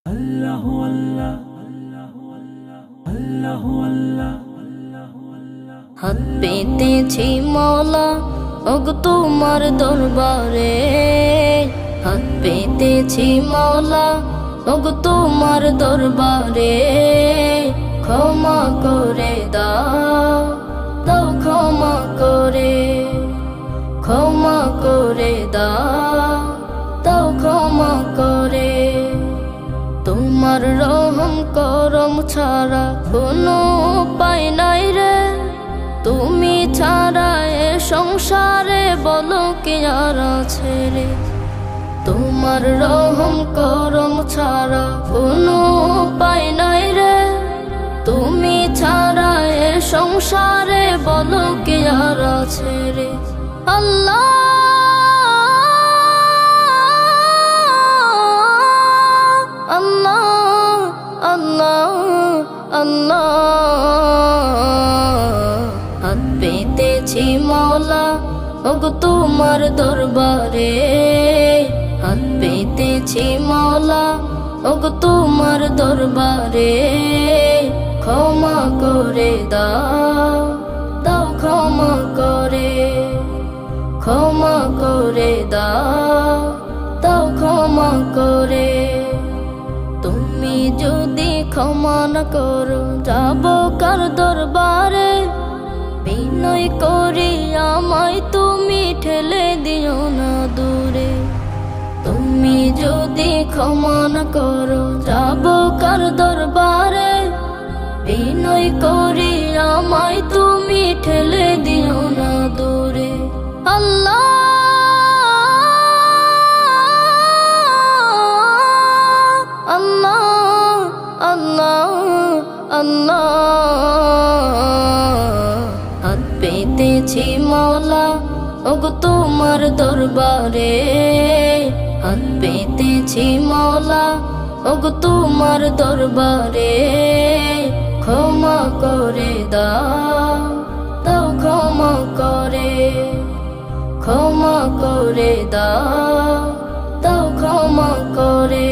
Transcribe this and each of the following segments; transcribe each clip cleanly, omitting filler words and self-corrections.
আল্লাহু আল্লাহ আল্লাহু আল্লাহ। হাত পেতেছি মওলা ওগো তোমার দরবারে, হাত পেতেছি মওলা ওগো তোমার দরবারে। ক্ষমা করে দাও, দাও ক্ষমা করে, ক্ষমা করে দাও, দাও ক্ষমা করে। তোমার রহম করম ছাড়া কোনো উপায় নাই রে, তুমি ছাড়া এ সংসারে বলো কি আর আছে রে। তোমার রহম করম ছাড়া কোনো উপায় নাই রে, তুমি ছাড়া এ সংসারে বলো কি আর আছে রে। আল্লাহ আল্লাহ আল্লাহ আল্লাহ। হাত পেতেছি মওলা ওগো তোমার দরবারে, হাত পেতেছি মওলা ওগো তোমার দরবারে। ক্ষমা করে দাও, দাও ক্ষমা করে, ক্ষমা করে দাও, দাও ক্ষমা করে। তুমি যদি ক্ষমা না করো যাব কার দরবারে, বিনয় করি আমায় তুমি ঠেলে দিও না দূরে। তুমি যদি ক্ষমা না করো যাব কার দরবারে, বিনয় করি আমায় তুমি ঠেলে দিও না দূরে। আল্লাহ আল্লাহ আল্লাহ আল্লাহ। হাত পেতেছি মওলা ওগো তোমার দরবারে, হাত পেতেছি মওলা ওগো তোমার দরবারে। ক্ষমা করে দাও, দাও ক্ষমা করে, ক্ষমা করে দাও, দাও ক্ষমা করে।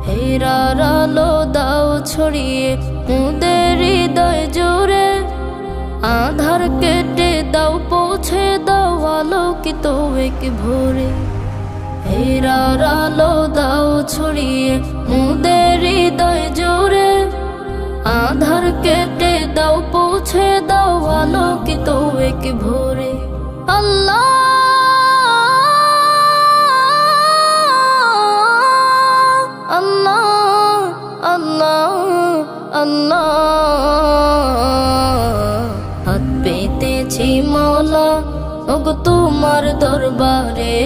হেরার আলো দাও ছড়িয়ে মোদের হৃদয় জুড়ে, আধার কেটে দাও পৌঁছে দাও আলোকিত এক ভোরে। হেরার আলো দাও ছড়িয়ে মোদের হৃদয় জুড়ে, আধার কেটে দাও পৌঁছে দাও আলোকিত এক ভোরে। আল্লাহ আল্লাহ আল্লাহ আল্লাহ। হাত পেতেছি মওলা ওগো তোমার দরবারে,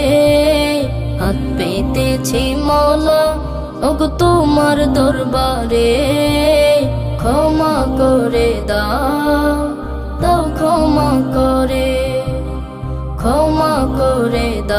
হাত পেতেছি মওলা ওগো তোমার দরবারে। ক্ষমা করে দাও, দাও ক্ষমা করে, ক্ষমা করে দাও।